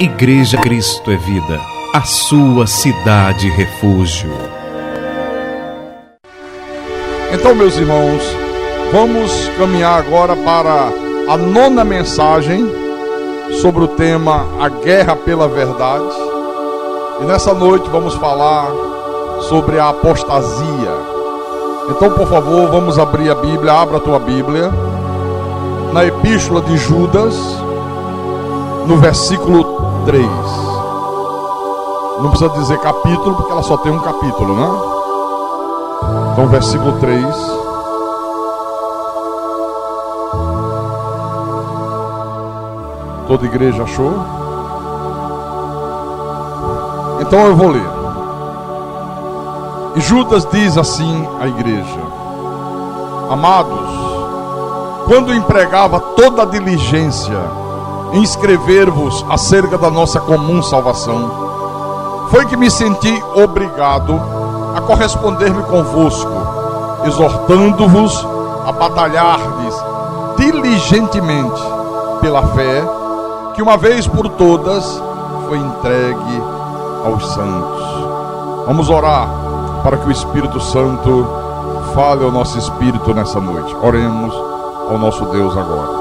Igreja Cristo é Vida, a sua cidade refúgio. Então, meus irmãos, vamos caminhar agora para a 9ª mensagem sobre o tema A Guerra pela Verdade. E nessa noite vamos falar sobre a apostasia. Então, por favor, vamos abrir a Bíblia. Abra a tua Bíblia na Epístola de Judas, no versículo 3. Não precisa dizer capítulo, porque ela só tem um capítulo, né? Então, versículo 3. Toda igreja achou? Então eu vou ler. E Judas diz assim à igreja: Amados, quando empregava toda a diligência em escrever-vos acerca da nossa comum salvação, foi que me senti obrigado a corresponder-me convosco, exortando-vos a batalhardes diligentemente pela fé que uma vez por todas foi entregue aos santos. Vamos orar para que o Espírito Santo fale ao nosso espírito nessa noite. Oremos ao nosso Deus agora.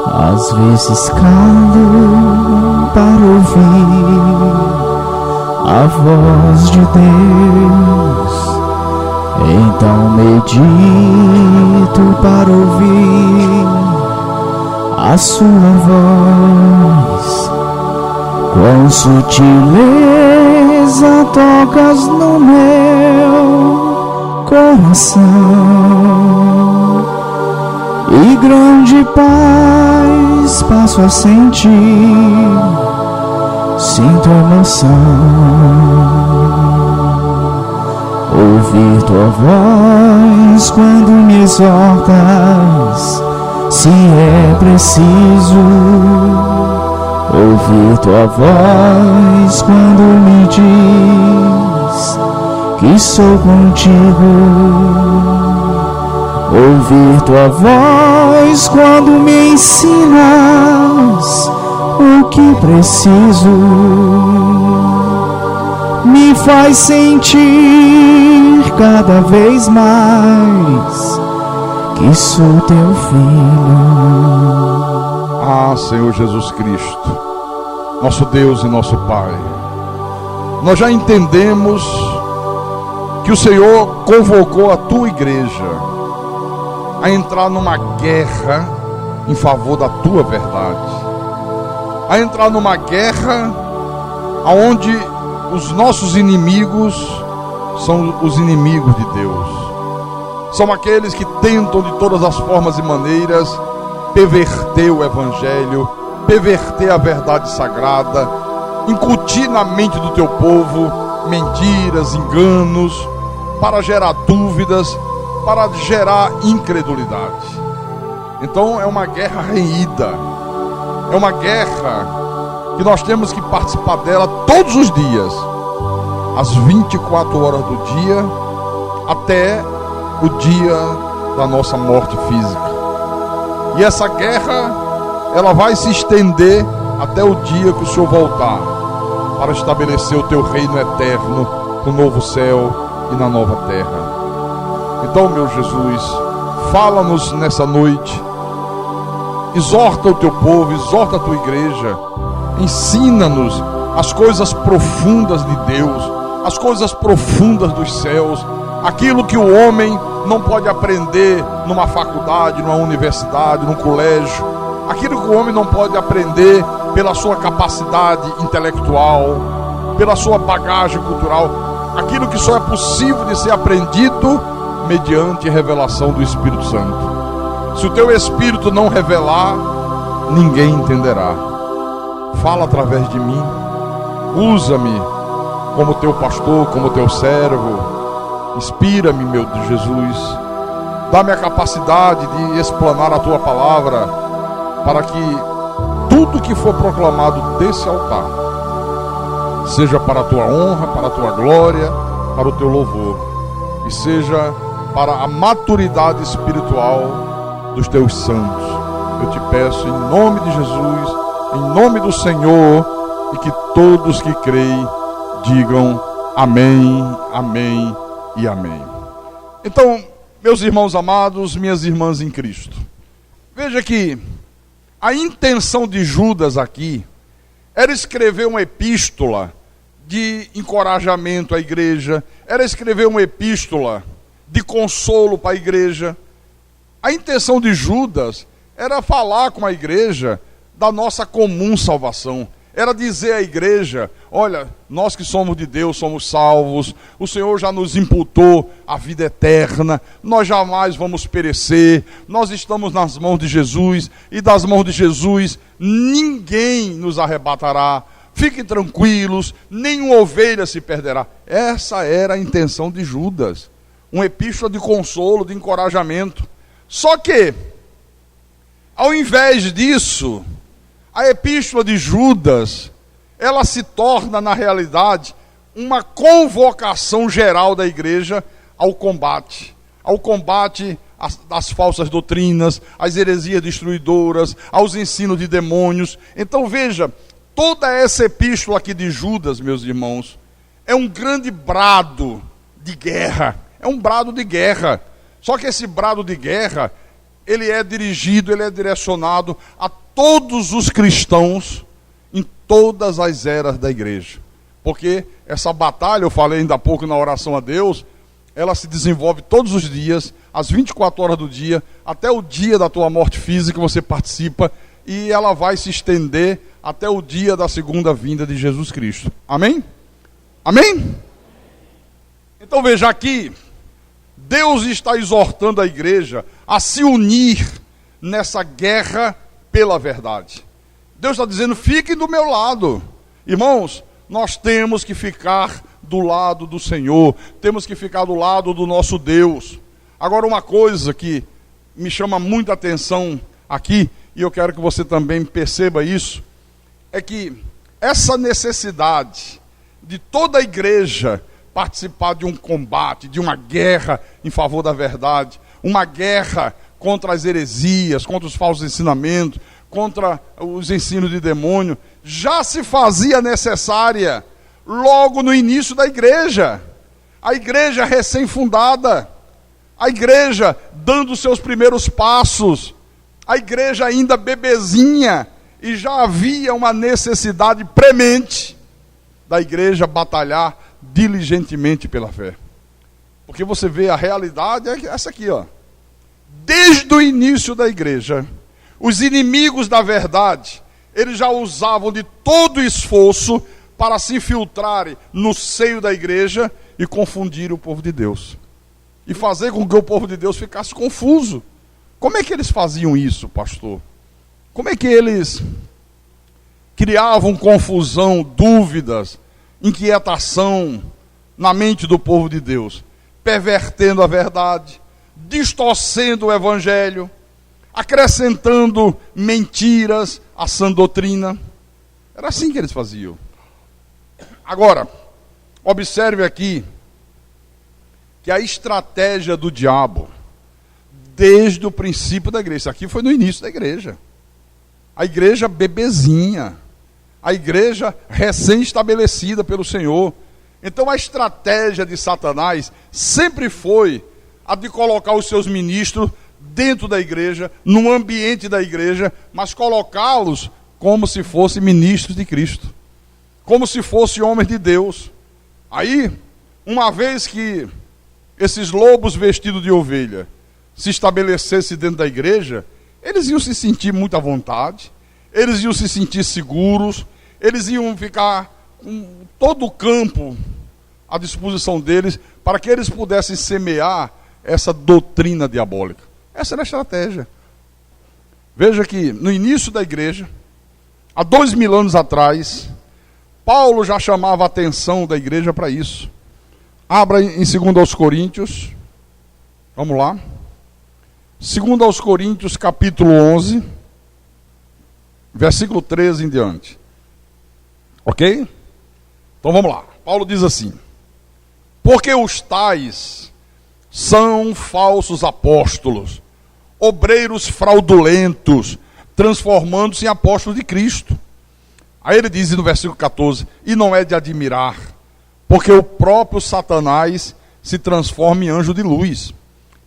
Às vezes calo para ouvir a voz de Deus, então medito para ouvir a sua voz. Com sutileza tocas no meu coração, e grande paz passo a sentir, sinto emoção. Ouvir tua voz quando me exortas, se é preciso. Ouvir tua voz quando me diz que sou contigo. Ouvir tua voz quando me ensinas o que preciso, me faz sentir cada vez mais que sou teu filho. Ah, Senhor Jesus Cristo, nosso Deus e nosso Pai, nós já entendemos que o Senhor convocou a tua igreja a entrar numa guerra em favor da tua verdade, a entrar numa guerra onde os nossos inimigos são os inimigos de Deus, são aqueles que tentam de todas as formas e maneiras perverter o Evangelho, perverter a verdade sagrada, incutir na mente do teu povo mentiras, enganos, para gerar dúvidas, para gerar incredulidade. Então é uma guerra renhida, é uma guerra que nós temos que participar dela todos os dias, às 24 horas do dia, até o dia da nossa morte física. E essa guerra, ela vai se estender até o dia que o Senhor voltar, para estabelecer o teu reino eterno, no novo céu e na nova terra. Então, meu Jesus, fala-nos nessa noite, exorta o teu povo, exorta a tua igreja, ensina-nos as coisas profundas de Deus, as coisas profundas dos céus, aquilo que o homem não pode aprender numa faculdade, numa universidade, num colégio, aquilo que o homem não pode aprender pela sua capacidade intelectual, pela sua bagagem cultural, aquilo que só é possível de ser aprendido mediante a revelação do Espírito Santo. Se o teu Espírito não revelar, ninguém entenderá. Fala através de mim, usa-me como teu pastor, como teu servo. Inspira-me, meu Jesus, dá-me a capacidade de explanar a tua palavra, para que tudo que for proclamado desse altar seja para a tua honra, para a tua glória, para o teu louvor, e seja para a maturidade espiritual dos teus santos. Eu te peço em nome de Jesus, em nome do Senhor, e que todos que creem digam amém, amém e amém. Então, meus irmãos amados, minhas irmãs em Cristo, veja que a intenção de Judas aqui era escrever uma epístola de encorajamento à igreja, era escrever uma epístola de consolo para a igreja. A intenção de Judas era falar com a igreja da nossa comum salvação. Era dizer à igreja: olha, nós que somos de Deus somos salvos, o Senhor já nos imputou a vida eterna, nós jamais vamos perecer, nós estamos nas mãos de Jesus, e das mãos de Jesus ninguém nos arrebatará. Fiquem tranquilos, nenhuma ovelha se perderá. Essa era a intenção de Judas, uma epístola de consolo, de encorajamento. Só que, ao invés disso, a epístola de Judas, ela se torna, na realidade, uma convocação geral da igreja ao combate às falsas doutrinas, às heresias destruidoras, aos ensinos de demônios. Então veja, toda essa epístola aqui de Judas, meus irmãos, é um grande brado de guerra, é um brado de guerra. Só que esse brado de guerra, ele é dirigido, ele é direcionado a todos os cristãos em todas as eras da igreja. Porque essa batalha, eu falei ainda há pouco na oração a Deus, ela se desenvolve todos os dias, às 24 horas do dia, até o dia da tua morte física, você participa, e ela vai se estender até o dia da segunda vinda de Jesus Cristo. Amém? Amém? Então veja aqui, Deus está exortando a igreja a se unir nessa guerra pela verdade. Deus está dizendo: fiquem do meu lado. Irmãos, nós temos que ficar do lado do Senhor, temos que ficar do lado do nosso Deus. Agora, uma coisa que me chama muita atenção aqui, e eu quero que você também perceba isso, é que essa necessidade de toda a igreja participar de um combate, de uma guerra em favor da verdade, uma guerra contra as heresias, contra os falsos ensinamentos, contra os ensinos de demônio, já se fazia necessária logo no início da igreja. A igreja recém-fundada, a igreja dando os seus primeiros passos, a igreja ainda bebezinha, e já havia uma necessidade premente da igreja batalhar diligentemente pela fé. Porque você vê, a realidade é essa aqui, ó. Desde o início da igreja, os inimigos da verdade, eles já usavam de todo o esforço para se infiltrarem no seio da igreja e confundir o povo de Deus. E fazer com que o povo de Deus ficasse confuso. Como é que eles faziam isso, pastor? Como é que eles criavam confusão, dúvidas, inquietação na mente do povo de Deus? Pervertendo a verdade, distorcendo o evangelho, acrescentando mentiras à sã doutrina. Era assim que eles faziam. Agora, observe aqui que a estratégia do diabo, desde o princípio da igreja, isso aqui foi no início da igreja, a igreja bebezinha, a igreja recém-estabelecida pelo Senhor. Então a estratégia de Satanás sempre foi a de colocar os seus ministros dentro da igreja, no ambiente da igreja, mas colocá-los como se fossem ministros de Cristo, como se fossem homens de Deus. Aí, uma vez que esses lobos vestidos de ovelha se estabelecessem dentro da igreja, eles iam se sentir muito à vontade, eles iam se sentir seguros, eles iam ficar com todo o campo à disposição deles, para que eles pudessem semear essa doutrina diabólica. Essa era a estratégia. Veja que no início da igreja, há 2000 anos atrás, Paulo já chamava a atenção da igreja para isso. Abra em 2 Coríntios, vamos lá. 2 Coríntios, capítulo 11, versículo 13 em diante. Ok? Então vamos lá. Paulo diz assim: porque os tais são falsos apóstolos, obreiros fraudulentos, transformando-se em apóstolos de Cristo. Aí ele diz no versículo 14: e não é de admirar, porque o próprio Satanás se transforma em anjo de luz.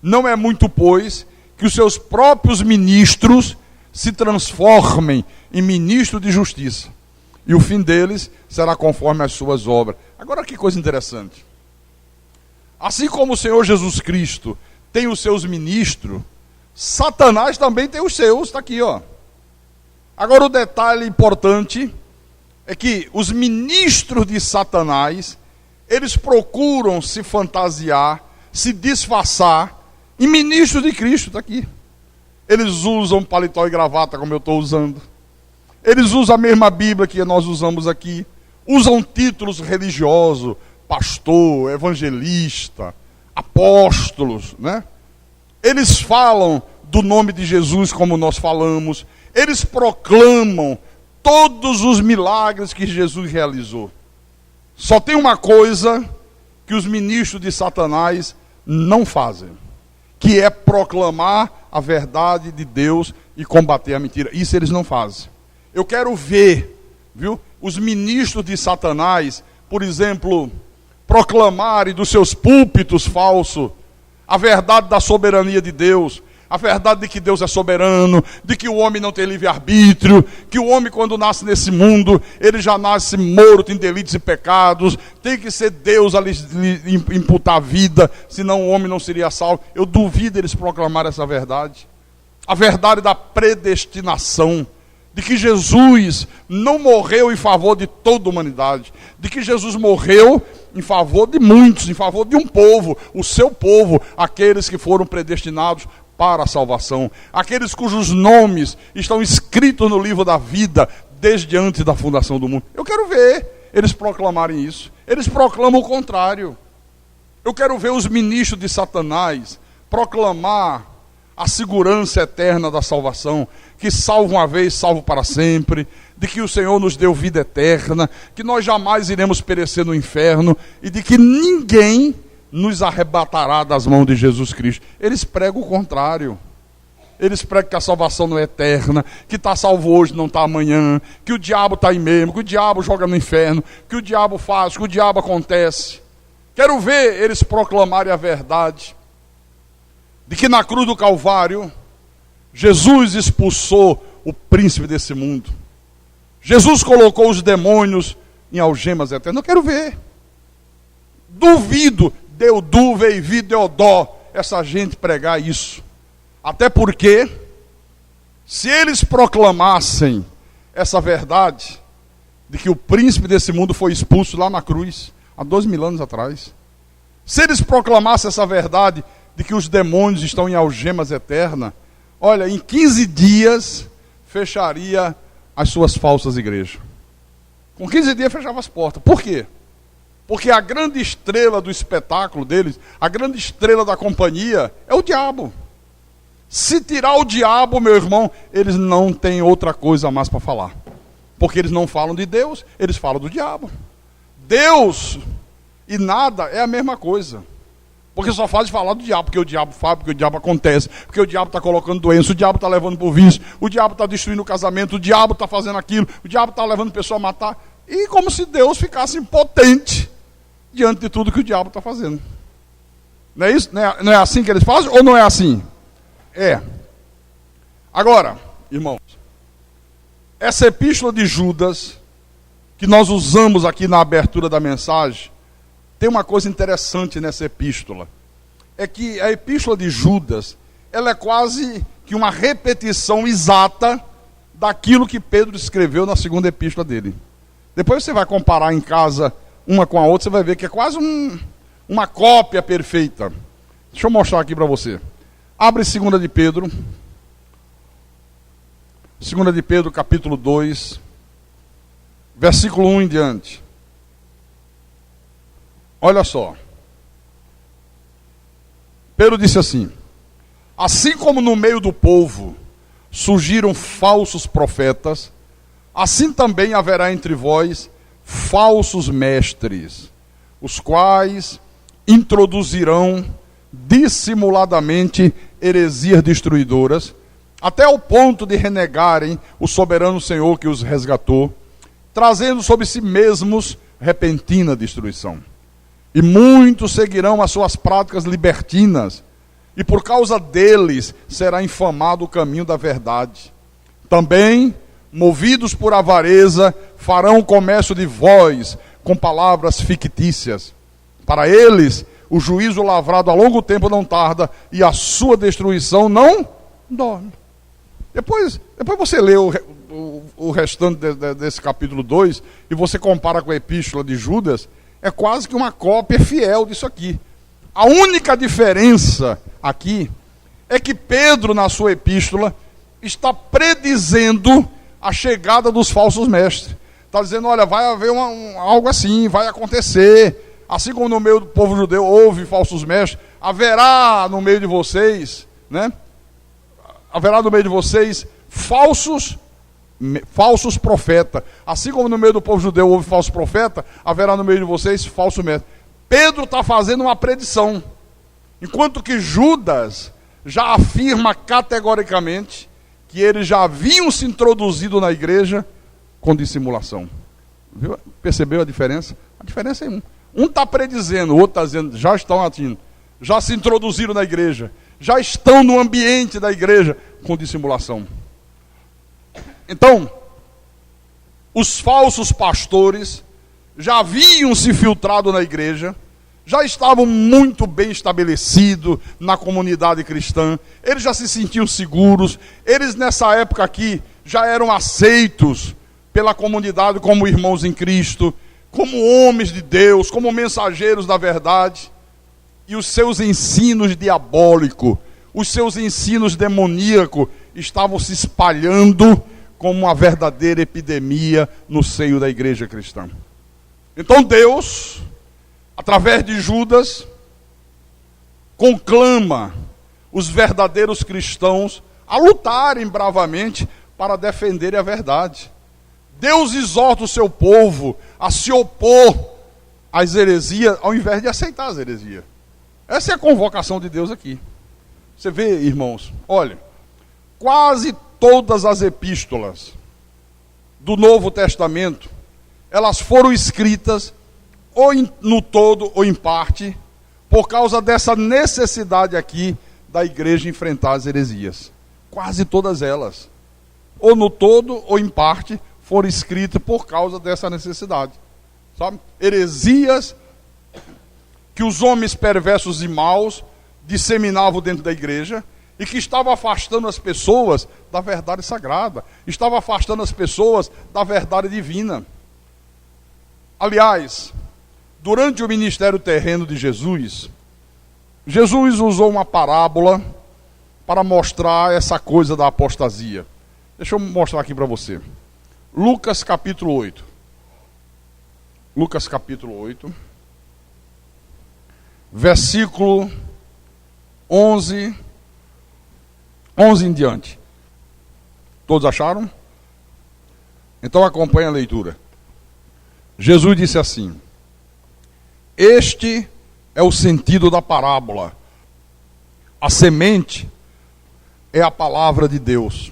Não é muito, pois, que os seus próprios ministros se transformem em ministros de justiça, e o fim deles será conforme as suas obras. Agora que coisa interessante. Assim como o Senhor Jesus Cristo tem os seus ministros, Satanás também tem os seus, está aqui, ó. Agora o detalhe importante é que os ministros de Satanás, eles procuram se fantasiar, se disfarçar em ministros de Cristo, está aqui. Eles usam paletó e gravata como eu estou usando. Eles usam a mesma Bíblia que nós usamos aqui. Usam títulos religiosos, pastor, evangelista, apóstolos, né? Eles falam do nome de Jesus como nós falamos. Eles proclamam todos os milagres que Jesus realizou. Só tem uma coisa que os ministros de Satanás não fazem, que é proclamar a verdade de Deus e combater a mentira. Isso eles não fazem. Eu quero ver, viu, os ministros de Satanás, por exemplo, proclamarem dos seus púlpitos falsos a verdade da soberania de Deus, a verdade de que Deus é soberano, de que o homem não tem livre-arbítrio, que o homem, quando nasce nesse mundo, ele já nasce morto em delitos e pecados, tem que ser Deus a lhe imputar a vida, senão o homem não seria salvo. Eu duvido eles proclamarem essa verdade. A verdade da predestinação, de que Jesus não morreu em favor de toda a humanidade, de que Jesus morreu em favor de muitos, em favor de um povo, o seu povo, aqueles que foram predestinados para a salvação, aqueles cujos nomes estão escritos no livro da vida desde antes da fundação do mundo. Eu quero ver eles proclamarem isso. Eles proclamam o contrário. Eu quero ver os ministros de Satanás proclamar a segurança eterna da salvação, que salvo uma vez, salvo para sempre, de que o Senhor nos deu vida eterna, que nós jamais iremos perecer no inferno, e de que ninguém nos arrebatará das mãos de Jesus Cristo. Eles pregam o contrário. Eles pregam que a salvação não é eterna, que está salvo hoje, não está amanhã, que o diabo está aí mesmo, que o diabo joga no inferno, que o diabo faz, que o diabo acontece. Quero ver eles proclamarem a verdade de que na cruz do Calvário Jesus expulsou o príncipe desse mundo. Jesus colocou os demônios em algemas eternas. Eu quero ver. Duvido Deudu, Veivi, Deodó, essa gente pregar isso. Até porque, se eles proclamassem essa verdade, de que o príncipe desse mundo foi expulso lá na cruz, há 2000 anos atrás, se eles proclamassem essa verdade, de que os demônios estão em algemas eternas, olha, em 15 dias, fecharia as suas falsas igrejas. Com 15 dias fechava as portas. Por quê? Porque a grande estrela do espetáculo deles, a grande estrela da companhia, é o diabo. Se tirar o diabo, meu irmão, eles não têm outra coisa mais para falar. Porque eles não falam de Deus, eles falam do diabo. Deus e nada é a mesma coisa. Porque só faz falar do diabo, porque o diabo faz, porque o diabo acontece, porque o diabo está colocando doença, o diabo está levando por vício, o diabo está destruindo o casamento, o diabo está fazendo aquilo, o diabo está levando a pessoa a matar. E como se Deus ficasse impotente diante de tudo que o diabo está fazendo. Não é isso? Não é assim que eles fazem ou não é assim? É. Agora, irmãos, essa epístola de Judas, que nós usamos aqui na abertura da mensagem, tem uma coisa interessante nessa epístola. É que a epístola de Judas, ela é quase que uma repetição exata daquilo que Pedro escreveu na segunda epístola dele. Depois você vai comparar em casa uma com a outra, você vai ver que é quase uma cópia perfeita. Deixa eu mostrar aqui para você. Abre 2 de Pedro. 2 de Pedro, capítulo 2, versículo 1 em diante. Olha só. Pedro disse assim: assim como no meio do povo surgiram falsos profetas, assim também haverá entre vós falsos mestres, os quais introduzirão dissimuladamente heresias destruidoras, até o ponto de renegarem o soberano Senhor que os resgatou trazendo sobre si mesmos repentina destruição. E muitos seguirão as suas práticas libertinas, e por causa deles será infamado o caminho da verdade. Também, movidos por avareza, farão comércio de vós com palavras fictícias. Para eles, o juízo lavrado a longo tempo não tarda, e a sua destruição não dorme. Depois você lê o restante desse capítulo 2, e você compara com a epístola de Judas, é quase que uma cópia fiel disso aqui. A única diferença aqui é que Pedro, na sua epístola, está predizendo a chegada dos falsos mestres. Está dizendo, olha, vai haver algo assim, vai acontecer. Assim como no meio do povo judeu houve falsos mestres, haverá no meio de vocês, né? Haverá no meio de vocês falsos profetas. Assim como no meio do povo judeu houve falso profeta, haverá no meio de vocês falso mestre. Pedro está fazendo uma predição. Enquanto que Judas já afirma categoricamente que eles já haviam se introduzido na igreja com dissimulação. Viu? Percebeu a diferença? A diferença é um está predizendo, o outro está dizendo, já estão atindo, já se introduziram na igreja, já estão no ambiente da igreja com dissimulação. Então, os falsos pastores já haviam se filtrado na igreja, já estavam muito bem estabelecidos na comunidade cristã, eles já se sentiam seguros, eles nessa época aqui já eram aceitos pela comunidade como irmãos em Cristo, como homens de Deus, como mensageiros da verdade. E os seus ensinos diabólicos, os seus ensinos demoníacos estavam se espalhando como uma verdadeira epidemia no seio da igreja cristã. Então Deus, através de Judas, conclama os verdadeiros cristãos a lutarem bravamente para defenderem a verdade. Deus exorta o seu povo a se opor às heresias, ao invés de aceitar as heresias. Essa é a convocação de Deus aqui. Você vê, irmãos, olha, quase todas as epístolas do Novo Testamento, elas foram escritas ou no todo ou em parte, por causa dessa necessidade aqui da igreja enfrentar as heresias. Quase todas elas, ou no todo ou em parte, foram escritas por causa dessa necessidade. Sabe? Heresias que os homens perversos e maus disseminavam dentro da igreja e que estavam afastando as pessoas da verdade sagrada, estavam afastando as pessoas da verdade divina. Aliás, durante o ministério terreno de Jesus, Jesus usou uma parábola para mostrar essa coisa da apostasia. Deixa eu mostrar aqui para você. Lucas capítulo 8. Lucas capítulo 8. Versículo 11 em diante. Todos acharam? Então acompanhe a leitura. Jesus disse assim: este é o sentido da parábola. A semente é a palavra de Deus.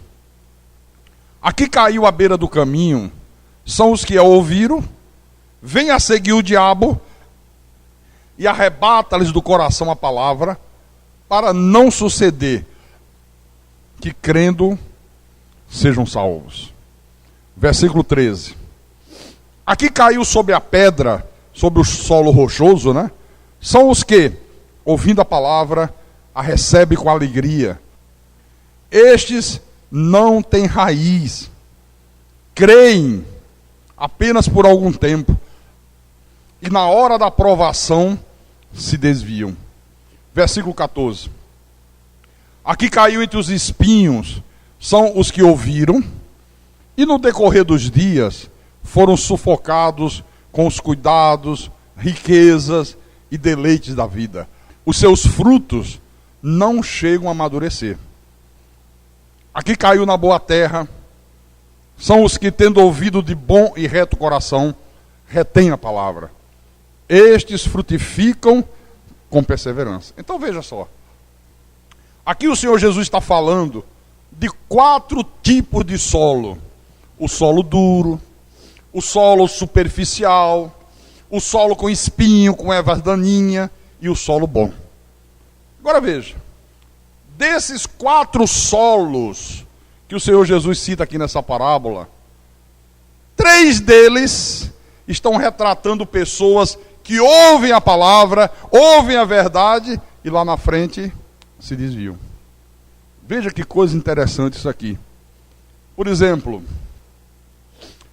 A que caiu à beira do caminho são os que a ouviram, vem a seguir o diabo e arrebata-lhes do coração a palavra, para não suceder que crendo sejam salvos. Versículo 13. Aqui caiu sobre a pedra, sobre o solo rochoso, né? São os que, ouvindo a palavra, a recebem com alegria. Estes não têm raiz, creem apenas por algum tempo, e na hora da provação se desviam. Versículo 14. Aqui caiu entre os espinhos, são os que ouviram, e no decorrer dos dias foram sufocados com os cuidados, riquezas e deleites da vida. Os seus frutos não chegam a amadurecer. Aqui caiu na boa terra, são os que, tendo ouvido de bom e reto coração, retêm a palavra. Estes frutificam com perseverança. Então veja só. Aqui o Senhor Jesus está falando de 4 tipos de solo. O solo duro, o solo superficial, o solo com espinho, com ervas daninhas e o solo bom. Agora veja, desses 4 solos que o Senhor Jesus cita aqui nessa parábola, 3 deles estão retratando pessoas que ouvem a palavra, ouvem a verdade e lá na frente se desviam. Veja que coisa interessante isso aqui. Por exemplo,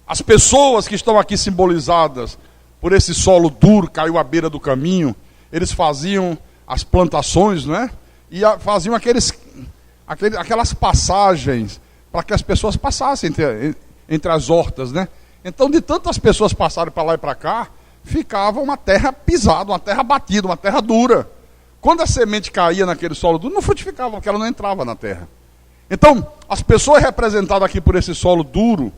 as pessoas que estão aqui simbolizadas por esse solo duro, caiu à beira do caminho, eles faziam as plantações, não é? E faziam aquelas passagens para que as pessoas passassem entre as hortas, né? Então, de tantas pessoas passarem para lá e para cá, ficava uma terra pisada, uma terra batida, uma terra dura. Quando a semente caía naquele solo duro, não frutificava, porque ela não entrava na terra. Então, as pessoas representadas aqui por esse solo duro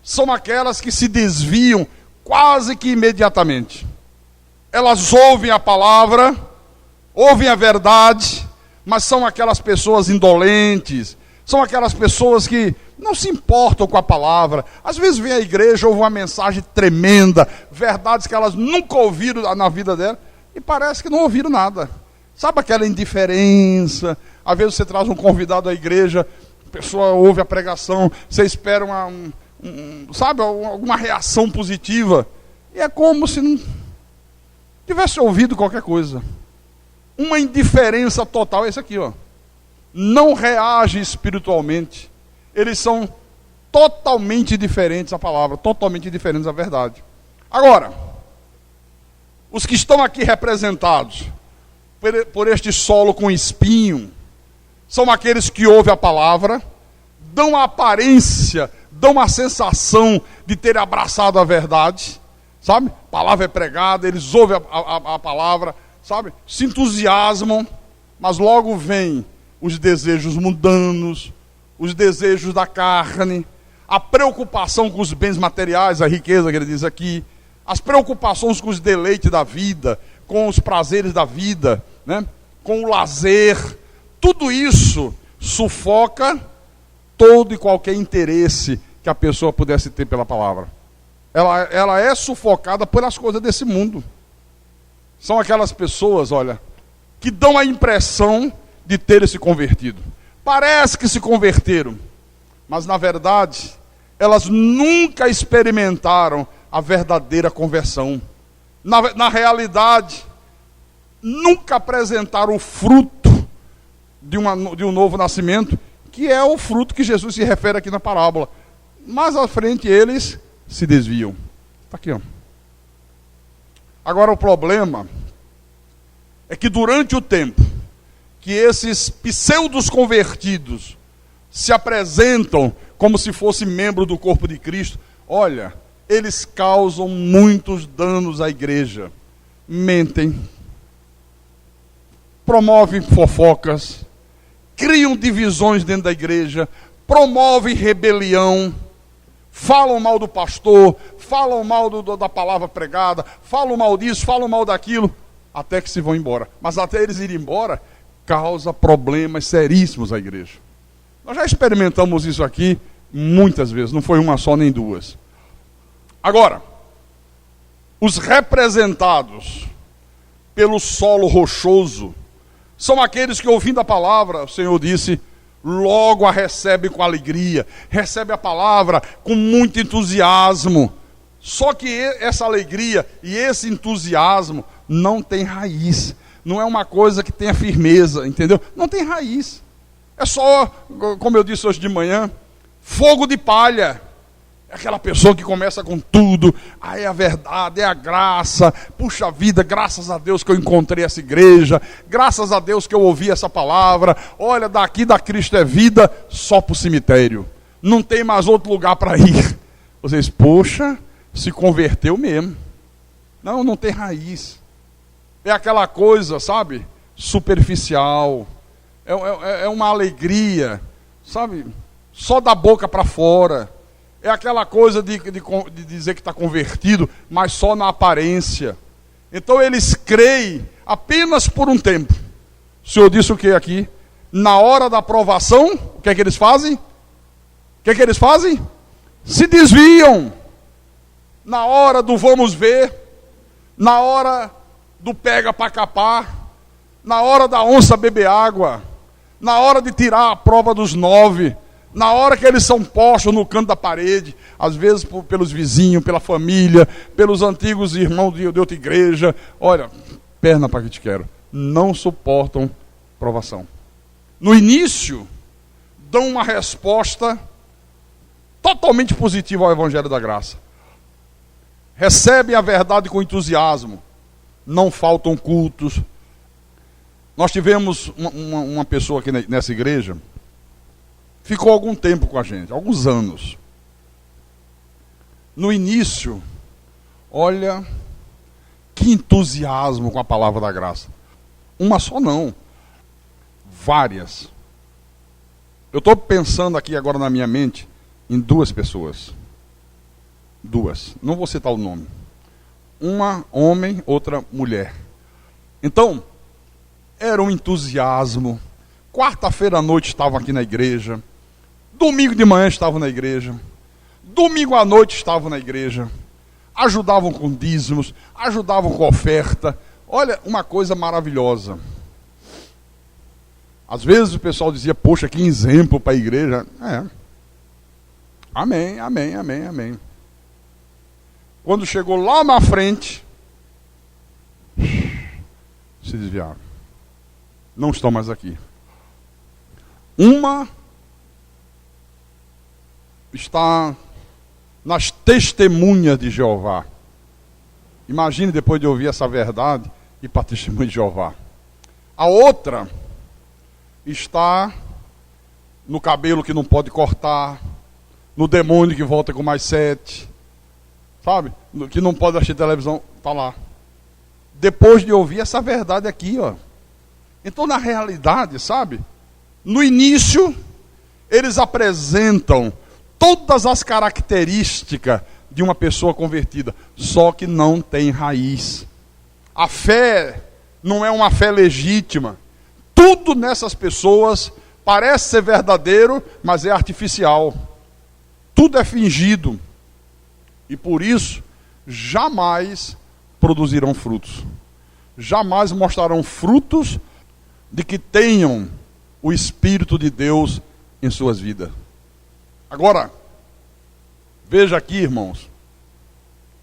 são aquelas que se desviam quase que imediatamente. Elas ouvem a palavra, ouvem a verdade, mas são aquelas pessoas indolentes, são aquelas pessoas que não se importam com a palavra. Às vezes vem à igreja, ouvem uma mensagem tremenda, verdades que elas nunca ouviram na vida dela, e parece que não ouviram nada. Sabe aquela indiferença? Às vezes você traz um convidado à igreja, a pessoa ouve a pregação, você espera alguma reação positiva, e é como se não tivesse ouvido qualquer coisa. Uma indiferença total é isso aqui, ó. Não reage espiritualmente. Eles são totalmente diferentes à palavra, totalmente diferentes à verdade. Agora, os que estão aqui representados por este solo com espinho, são aqueles que ouvem a palavra, dão a aparência, dão a sensação de ter abraçado a verdade, sabe? A palavra é pregada, eles ouvem a palavra, sabe? Se entusiasmam, mas logo vem os desejos mundanos, os desejos da carne, a preocupação com os bens materiais, a riqueza que ele diz aqui, as preocupações com os deleites da vida, com os prazeres da vida, né? Com o lazer. Tudo isso sufoca todo e qualquer interesse que a pessoa pudesse ter pela palavra. Ela é sufocada pelas coisas desse mundo. São aquelas pessoas, olha, que dão a impressão de terem se convertido. Parece que se converteram, mas na verdade, elas nunca experimentaram a verdadeira conversão. Na realidade, nunca apresentaram o fruto de um novo nascimento, que é o fruto que Jesus se refere aqui na parábola. Mais à frente eles se desviam. Está aqui, ó. Agora o problema é que durante o tempo que esses pseudos convertidos se apresentam como se fossem membros do corpo de Cristo, olha, eles causam muitos danos à igreja. Mentem, promovem fofocas, criam divisões dentro da igreja, promovem rebelião, falam mal do pastor, falam mal da palavra pregada, falam mal disso, falam mal daquilo, até que se vão embora. Mas até eles irem embora, causa problemas seríssimos à igreja. Nós já experimentamos isso aqui muitas vezes, não foi uma só nem duas. Agora, os representados pelo solo rochoso são aqueles que, ouvindo a palavra, o Senhor disse, logo a recebem com alegria, recebem a palavra com muito entusiasmo. Só que essa alegria e esse entusiasmo não tem raiz. Não é uma coisa que tenha firmeza, entendeu? Não tem raiz. É só, como eu disse hoje de manhã, fogo de palha. É aquela pessoa que começa com tudo. É a verdade, é a graça. Puxa vida, graças a Deus que eu encontrei essa igreja. Graças a Deus que eu ouvi essa palavra. Olha, daqui da Cristo é vida, só para o cemitério. Não tem mais outro lugar para ir. Vocês, poxa, se converteu mesmo. Não tem raiz. É aquela coisa, sabe, superficial. É uma alegria, sabe, só da boca para fora. É aquela coisa de dizer que está convertido, mas só na aparência. Então eles creem apenas por um tempo. O Senhor disse o que aqui? Na hora da provação, o que é que eles fazem? Se desviam. na hora do vamos ver, na hora do pega para capar, na hora da onça beber água, na hora de tirar a prova dos 9, na hora que eles são postos no canto da parede, às vezes pelos vizinhos, pela família, pelos antigos irmãos de outra igreja. Olha, perna para que te quero. Não suportam provação. No início, dão uma resposta totalmente positiva ao Evangelho da Graça. Recebem a verdade com entusiasmo. Não faltam cultos. Nós tivemos uma pessoa aqui nessa igreja, ficou algum tempo com a gente, alguns anos. No início, olha, que entusiasmo com a palavra da graça. Uma só não, várias. Eu estou pensando aqui agora na minha mente em 2 pessoas. 2, não vou citar o nome. Uma homem, outra mulher. Então, era um entusiasmo. Quarta-feira à noite estavam aqui na igreja. Domingo de manhã estavam na igreja. Domingo à noite estavam na igreja. Ajudavam com dízimos, ajudavam com oferta. Olha, uma coisa maravilhosa. Às vezes o pessoal dizia, poxa, que exemplo para a igreja. Amém, amém, amém, amém. Quando chegou lá na frente, se desviaram. Não estão mais aqui. Uma está nas testemunhas de Jeová. Imagine depois de ouvir essa verdade ir para testemunha de Jeová. A outra está no cabelo que não pode cortar, no demônio que volta com mais 7, sabe? Que não pode assistir televisão, está lá. Depois de ouvir essa verdade aqui, ó. Então, na realidade, sabe? No início, eles apresentam todas as características de uma pessoa convertida, só que não tem raiz. A fé não é uma fé legítima. Tudo nessas pessoas parece ser verdadeiro, mas é artificial. Tudo é fingido. E por isso, jamais produzirão frutos. Jamais mostrarão frutos de que tenham o Espírito de Deus em suas vidas. Agora, veja aqui, irmãos,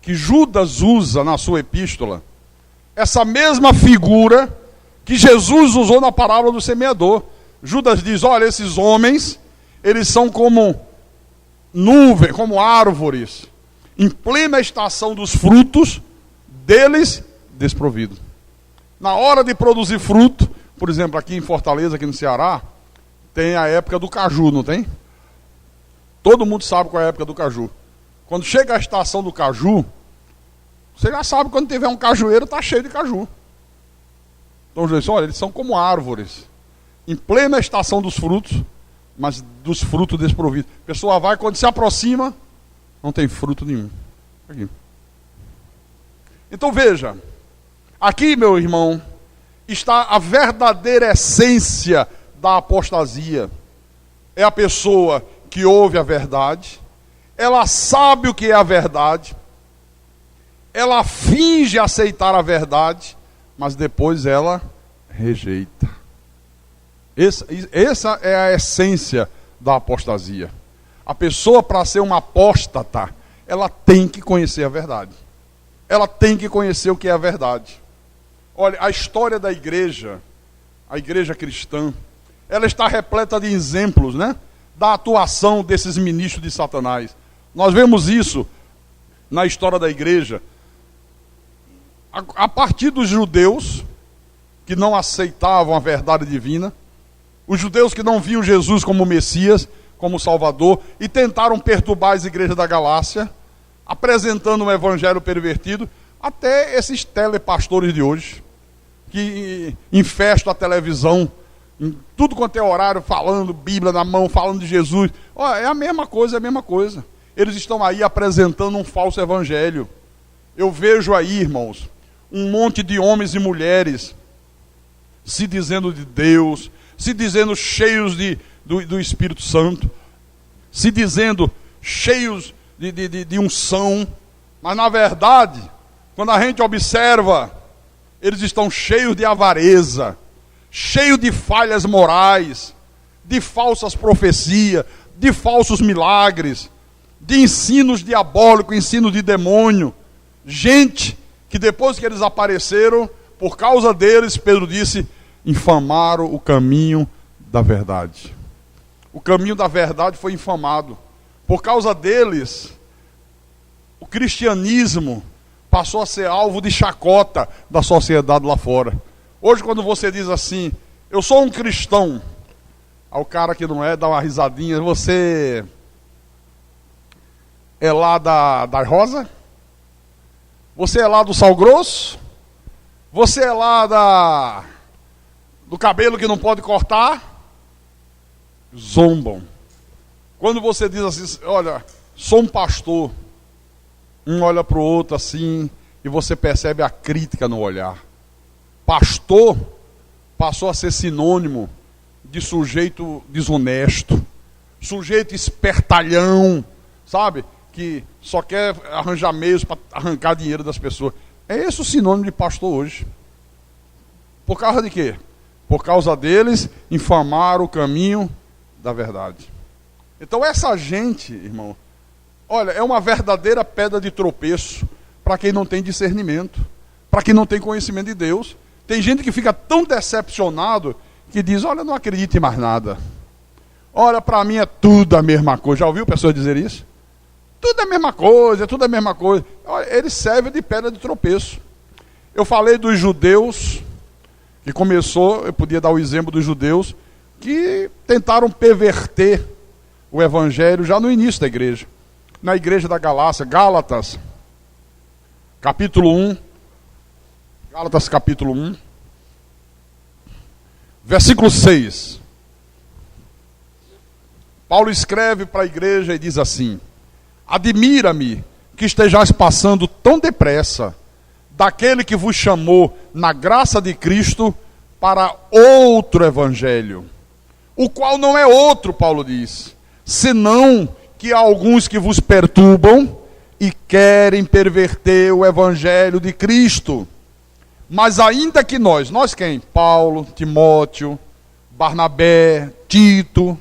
que Judas usa na sua epístola essa mesma figura que Jesus usou na parábola do semeador. Judas diz, olha, esses homens, eles são como nuvem, como árvores, em plena estação dos frutos, deles desprovido. Na hora de produzir fruto, por exemplo, aqui em Fortaleza, aqui no Ceará, tem a época do caju, não tem? Todo mundo sabe qual é a época do caju. Quando chega a estação do caju, você já sabe, quando tiver um cajueiro, está cheio de caju. Então, Jesus disse, olha, eles são como árvores, em plena estação dos frutos, mas dos frutos desprovidos. A pessoa vai, quando se aproxima, não tem fruto nenhum. Aqui. Então veja, aqui, meu irmão, está a verdadeira essência da apostasia. É a pessoa que ouve a verdade, ela sabe o que é a verdade, ela finge aceitar a verdade, mas depois ela rejeita. Essa é a essência da apostasia. A pessoa, para ser uma apóstata, ela tem que conhecer a verdade. Ela tem que conhecer o que é a verdade. Olha, a história da igreja, a igreja cristã, ela está repleta de exemplos, né? Da atuação desses ministros de Satanás. Nós vemos isso na história da igreja. A partir dos judeus, que não aceitavam a verdade divina, os judeus que não viam Jesus como Messias, como Salvador, e tentaram perturbar as igrejas da Galácia, apresentando um evangelho pervertido, até esses telepastores de hoje, que infestam a televisão, em tudo quanto é horário, falando Bíblia na mão, falando de Jesus. É a mesma coisa, é a mesma coisa. Eles estão aí apresentando um falso evangelho. Eu vejo aí, irmãos, um monte de homens e mulheres se dizendo de Deus, se dizendo cheios do Espírito Santo, se dizendo cheios de unção, Mas na verdade, quando a gente observa, eles estão cheios de avareza, cheios de falhas morais, de falsas profecias, de falsos milagres, de ensinos diabólicos, ensino de demônio. Gente que depois que eles apareceram, por causa deles, Pedro disse, infamaram o caminho da verdade. O caminho da verdade foi infamado. Por causa deles, o cristianismo passou a ser alvo de chacota da sociedade lá fora. Hoje, quando você diz assim, eu sou um cristão, ao cara que não é, dá uma risadinha, você é lá da Rosa? Você é lá do Sal Grosso? Você é lá do cabelo que não pode cortar? Zombam. Quando você diz assim, olha, sou um pastor, um olha para o outro assim, e você percebe a crítica no olhar. Pastor passou a ser sinônimo de sujeito desonesto, sujeito espertalhão, sabe? Que só quer arranjar meios para arrancar dinheiro das pessoas. É esse o sinônimo de pastor hoje. Por causa de quê? Por causa deles infamaram o caminho da verdade. Então essa gente, irmão, olha, é uma verdadeira pedra de tropeço para quem não tem discernimento, para quem não tem conhecimento de Deus. Tem gente que fica tão decepcionado que diz, olha, não acredito em mais nada. Olha, para mim é tudo a mesma coisa. Já ouviu pessoas dizer isso? Tudo é a mesma coisa, tudo é a mesma coisa. Olha, ele serve de pedra de tropeço. Eu falei dos judeus, que começou, eu podia dar o exemplo dos judeus, que tentaram perverter o evangelho já no início da igreja. Na igreja da Galácia, Gálatas, capítulo 1. Gálatas, capítulo 1. Versículo 6. Paulo escreve para a igreja e diz assim, admira-me que estejais passando tão depressa daquele que vos chamou na graça de Cristo para outro evangelho, o qual não é outro, Paulo diz, senão que há alguns que vos perturbam e querem perverter o evangelho de Cristo. Mas ainda que nós quem? Paulo, Timóteo, Barnabé, Tito,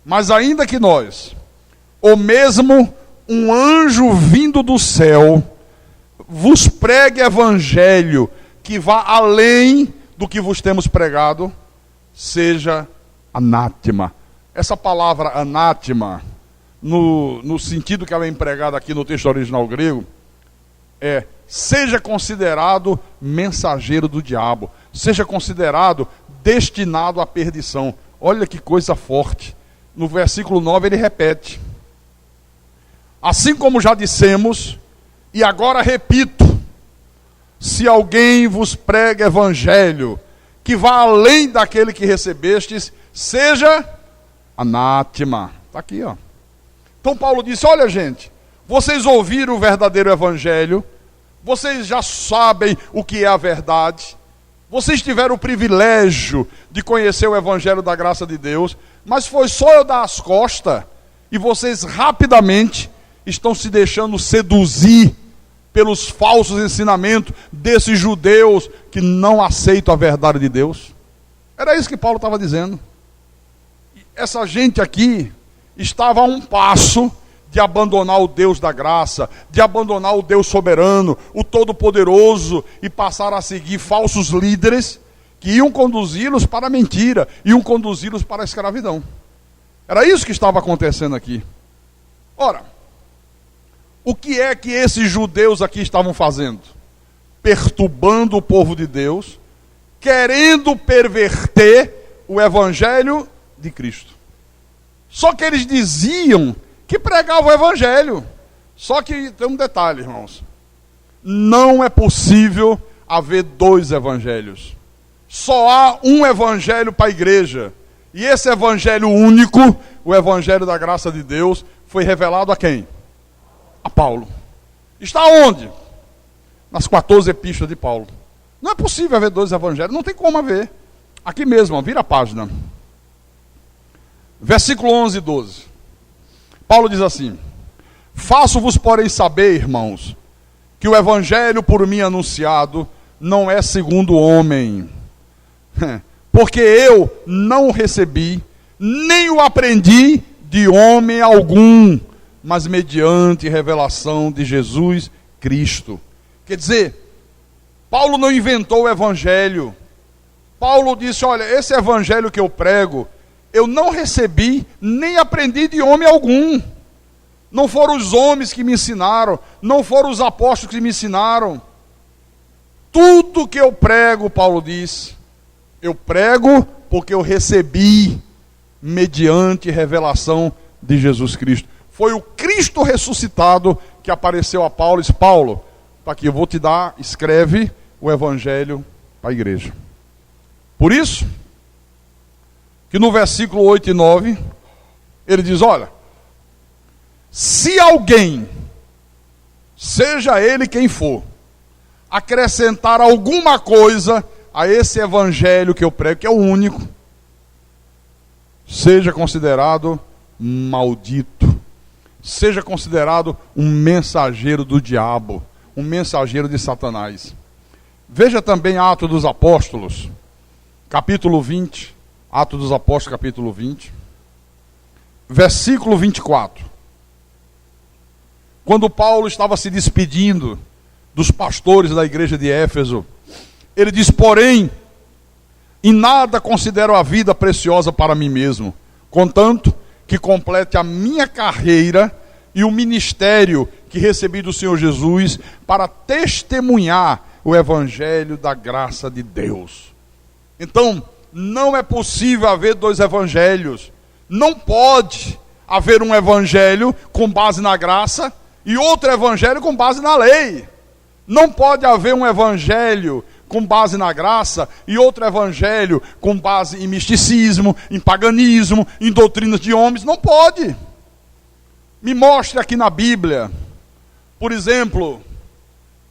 mas ainda que nós, ou mesmo um anjo vindo do céu, vos pregue evangelho que vá além do que vos temos pregado, seja anátema. Essa palavra anátema, no sentido que ela é empregada aqui no texto original grego, é seja considerado mensageiro do diabo, seja considerado destinado à perdição. Olha que coisa forte. No versículo 9 ele repete, assim como já dissemos, e agora repito, se alguém vos prega evangelho que vá além daquele que recebestes, seja anátema. Está aqui, ó. Então Paulo disse, olha gente, vocês ouviram o verdadeiro evangelho, vocês já sabem o que é a verdade, vocês tiveram o privilégio de conhecer o evangelho da graça de Deus, mas foi só eu dar as costas e vocês rapidamente estão se deixando seduzir pelos falsos ensinamentos desses judeus que não aceitam a verdade de Deus. Era isso que Paulo estava dizendo. Essa gente aqui estava a um passo de abandonar o Deus da graça, de abandonar o Deus soberano, o Todo-Poderoso, e passar a seguir falsos líderes que iam conduzi-los para a mentira, iam conduzi-los para a escravidão. Era isso que estava acontecendo aqui. Ora, o que é que esses judeus aqui estavam fazendo? Perturbando o povo de Deus, querendo perverter o evangelho de Cristo. Só que eles diziam que pregavam o evangelho. Só que tem um detalhe, irmãos. Não é possível haver dois evangelhos. Só há um evangelho para a igreja. E esse evangelho único, o evangelho da graça de Deus, foi revelado a quem? A Paulo. Está onde? Nas 14 epístolas de Paulo. Não é possível haver dois evangelhos, não tem como haver. Aqui mesmo, ó, vira a página. Versículo 11 e 12. Paulo diz assim: faço-vos, porém, saber, irmãos, que o evangelho por mim anunciado não é segundo o homem, porque eu não o recebi, nem o aprendi de homem algum, mas mediante revelação de Jesus Cristo. Quer dizer, Paulo não inventou o evangelho. Paulo disse, olha, esse evangelho que eu prego, eu não recebi, nem aprendi de homem algum. Não foram os homens que me ensinaram, não foram os apóstolos que me ensinaram. Tudo que eu prego, Paulo diz, eu prego porque eu recebi mediante revelação de Jesus Cristo. Foi o Cristo ressuscitado que apareceu a Paulo e disse, Paulo, está aqui, eu vou te dar, escreve o evangelho para a igreja. Por isso, que no versículo 8 e 9, ele diz, olha, se alguém, seja ele quem for, acrescentar alguma coisa a esse evangelho que eu prego, que é o único, seja considerado maldito, seja considerado um mensageiro do diabo, um mensageiro de Satanás. Veja também Atos dos Apóstolos, capítulo 20, Atos dos Apóstolos, capítulo 20, versículo 24. Quando Paulo estava se despedindo dos pastores da igreja de Éfeso, ele diz, porém, em nada considero a vida preciosa para mim mesmo, contanto que complete a minha carreira e o ministério que recebi do Senhor Jesus para testemunhar o evangelho da graça de Deus. Então, não é possível haver dois evangelhos. Não pode haver um evangelho com base na graça e outro evangelho com base na lei. Não pode haver um evangelho com base na graça e outro evangelho com base em misticismo, em paganismo, em doutrinas de homens. Não pode. Me mostre aqui na Bíblia, por exemplo,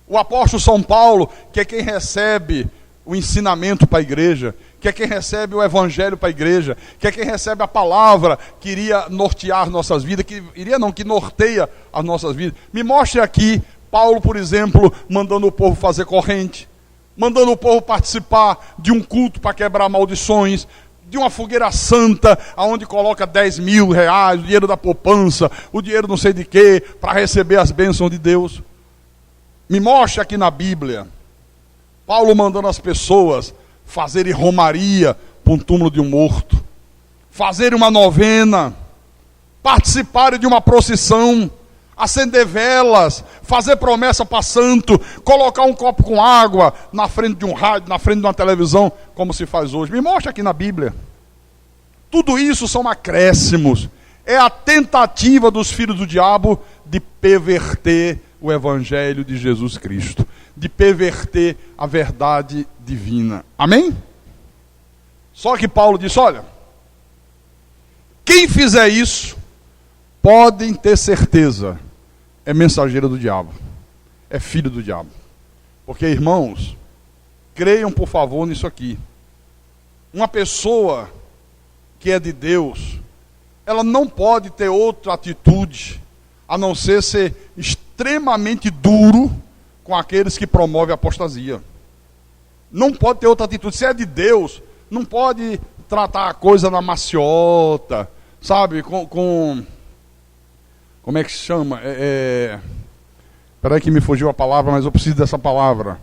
o apóstolo São Paulo, que é quem recebe o ensinamento para a igreja, que é quem recebe o evangelho para a igreja, que é quem recebe a palavra que iria nortear nossas vidas, que norteia as nossas vidas. Me mostre aqui Paulo, por exemplo, mandando o povo fazer corrente, mandando o povo participar de um culto para quebrar maldições, de uma fogueira santa, aonde coloca 10 mil reais, o dinheiro da poupança, o dinheiro não sei de quê, para receber as bênçãos de Deus. Me mostre aqui na Bíblia, Paulo mandando as pessoas fazerem romaria para um túmulo de um morto, fazerem uma novena, participarem de uma procissão, acender velas, fazer promessa para santo, colocar um copo com água na frente de um rádio, na frente de uma televisão, como se faz hoje. Me mostra aqui na Bíblia. Tudo isso são acréscimos. É a tentativa dos filhos do diabo de perverter o evangelho de Jesus Cristo, de perverter a verdade divina. Amém? Só que Paulo disse, olha, quem fizer isso, podem ter certeza, é mensageiro do diabo, é filho do diabo. Porque, irmãos, creiam por favor nisso aqui. Uma pessoa que é de Deus, ela não pode ter outra atitude, a não ser extremamente duro com aqueles que promovem a apostasia. Não pode ter outra atitude. Se é de Deus, não pode tratar a coisa na maciota, sabe, como é que se chama? Espera aí que me fugiu a palavra, mas eu preciso dessa palavra.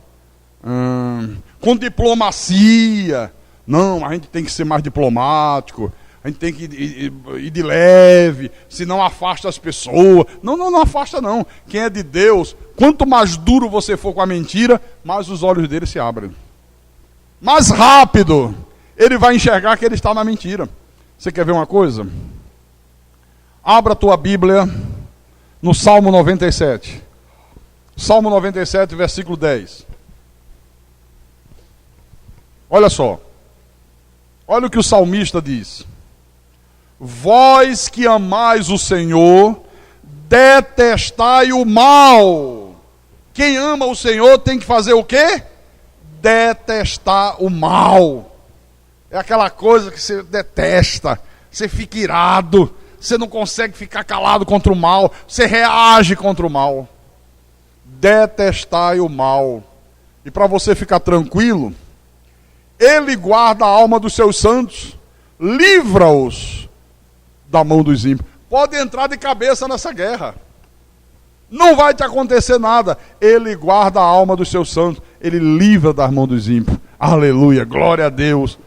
Com diplomacia. Não, a gente tem que ser mais diplomático. A gente tem que ir de leve, senão afasta as pessoas. Não afasta não. Quem é de Deus, quanto mais duro você for com a mentira, mais os olhos dele se abrem. Mais rápido ele vai enxergar que ele está na mentira. Você quer ver uma coisa? Abra a tua Bíblia no Salmo 97. Salmo 97, versículo 10. Olha só. Olha o que o salmista diz. Vós que amais o Senhor, detestai o mal. Quem ama o Senhor tem que fazer o quê? Detestar o mal. É aquela coisa que você detesta, você fica irado, você não consegue ficar calado contra o mal, você reage contra o mal. detestai o mal. E para você ficar tranquilo, ele guarda a alma dos seus santos, livra-os da mão dos ímpios. Pode entrar de cabeça nessa guerra. Não vai te acontecer nada. Ele guarda a alma dos seus santos. Ele livra das mãos dos ímpios. Aleluia, glória a Deus.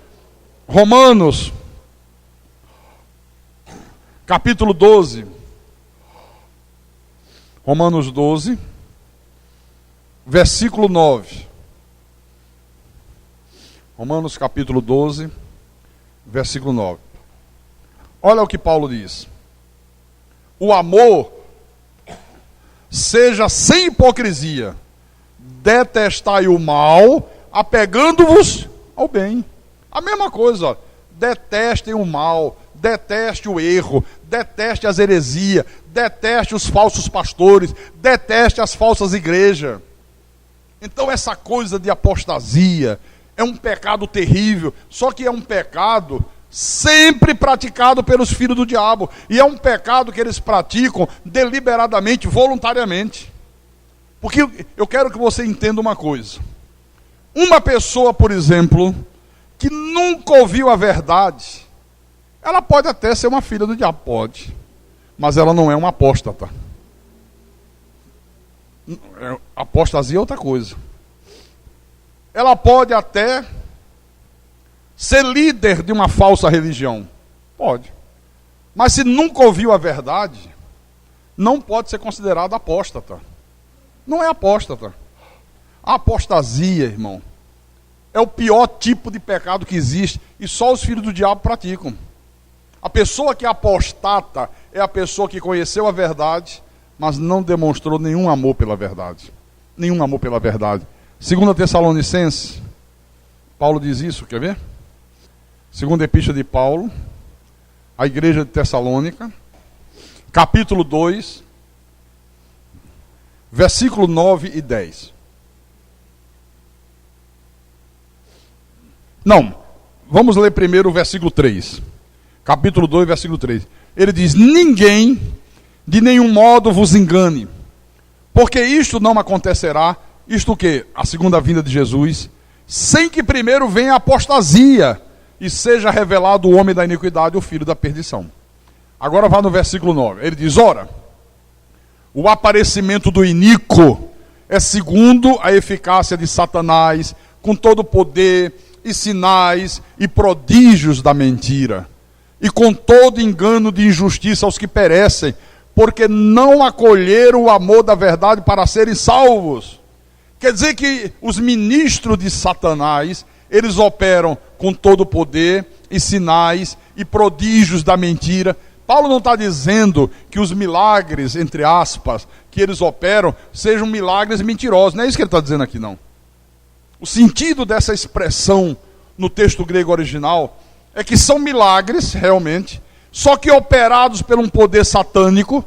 Romanos, capítulo 12. Romanos 12, versículo 9. Romanos capítulo 12, versículo 9. Olha o que Paulo diz. O amor seja sem hipocrisia. Detestai o mal, apegando-vos ao bem. A mesma coisa, ó. Detestem o mal, deteste o erro, deteste as heresias, deteste os falsos pastores, deteste as falsas igrejas. Então essa coisa de apostasia é um pecado terrível, só que é um pecado sempre praticado pelos filhos do diabo, e é um pecado que eles praticam deliberadamente, voluntariamente. Porque eu quero que você entenda uma coisa. Uma pessoa, por exemplo, que nunca ouviu a verdade, ela pode até ser uma filha do diabo, pode, mas ela não é uma apóstata. Apostasia é outra coisa. Ela pode até ser líder de uma falsa religião, pode, mas se nunca ouviu a verdade, não pode ser considerada apóstata. Não é apóstata. A apostasia, irmão, é o pior tipo de pecado que existe, e só os filhos do diabo praticam. A pessoa que é apostata é a pessoa que conheceu a verdade, mas não demonstrou nenhum amor pela verdade. Nenhum amor pela verdade. 2 Tessalonicenses, Paulo diz isso, quer ver? Segunda epístola de Paulo, à igreja de Tessalônica, capítulo 2, versículo 9 e 10. Não, vamos ler primeiro o versículo 3. Capítulo 2, versículo 3. Ele diz: ninguém de nenhum modo vos engane, porque isto não acontecerá, isto o quê? A segunda vinda de Jesus, sem que primeiro venha a apostasia, e seja revelado o homem da iniquidade, o filho da perdição. Agora vá no versículo 9. Ele diz: ora, o aparecimento do iníquo é segundo a eficácia de Satanás, com todo o poder e sinais e prodígios da mentira, e com todo engano de injustiça aos que perecem, porque não acolheram o amor da verdade para serem salvos. Quer dizer que os ministros de Satanás, eles operam com todo o poder e sinais e prodígios da mentira. Paulo não está dizendo que os milagres, entre aspas, que eles operam, sejam milagres mentirosos. Não é isso que ele está dizendo aqui, não. O sentido dessa expressão no texto grego original é que são milagres, realmente, só que operados por um poder satânico,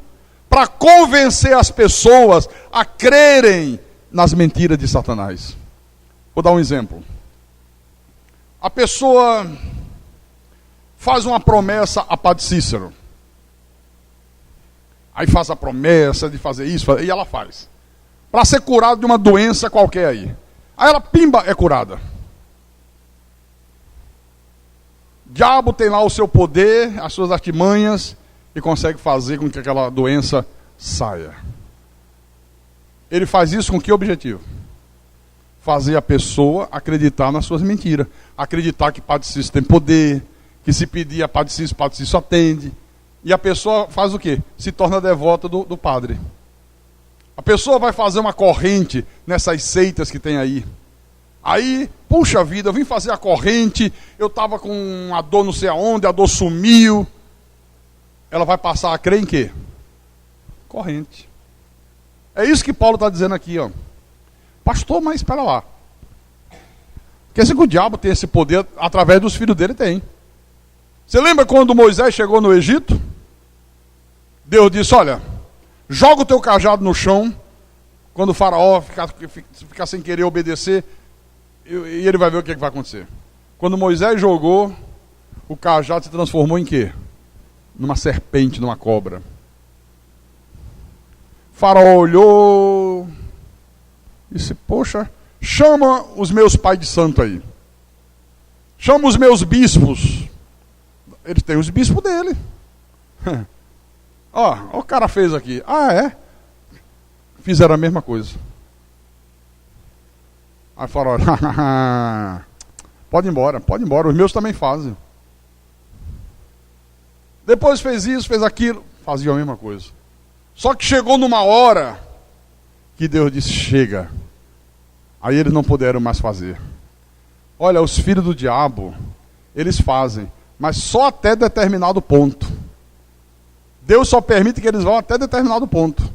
para convencer as pessoas a crerem nas mentiras de Satanás. Vou dar um exemplo. A pessoa faz uma promessa a Padre Cícero. Aí faz a promessa de fazer isso, e ela faz. Para ser curada de uma doença qualquer aí. Aí ela, pimba, é curada. O diabo tem lá o seu poder, as suas artimanhas, e consegue fazer com que aquela doença saia. Ele faz isso com que objetivo? Fazer a pessoa acreditar nas suas mentiras. Acreditar que Padre Cícero tem poder, que se pedir a Padre Cícero atende. E a pessoa faz o quê? Se torna devota do padre. A pessoa vai fazer uma corrente nessas seitas que tem aí. Aí, puxa vida, eu vim fazer a corrente, eu estava com a dor não sei aonde, a dor sumiu. Ela vai passar a crer em quê? Corrente. É isso que Paulo está dizendo aqui, ó. Pastor, mas espera lá. Quer dizer que o diabo tem esse poder através dos filhos dele? Tem. Você lembra quando Moisés chegou no Egito? Deus disse: olha, joga o teu cajado no chão. Quando o faraó ficar sem querer obedecer, e ele vai ver o que vai acontecer. Quando Moisés jogou, o cajado se transformou em quê? Numa serpente, numa cobra. O faraó olhou, Disse, poxa, chama os meus pais de santo aí. Chama os meus bispos. Ele tem os bispos dele. Ó, o cara fez aqui. Ah, é? Fizeram a mesma coisa. Aí falaram, pode ir embora, os meus também fazem. Depois fez isso, fez aquilo, fazia a mesma coisa. Só que chegou numa hora que Deus disse, chega. Aí eles não puderam mais fazer. Olha, os filhos do diabo, eles fazem, mas só até determinado ponto. Deus só permite que eles vão até determinado ponto.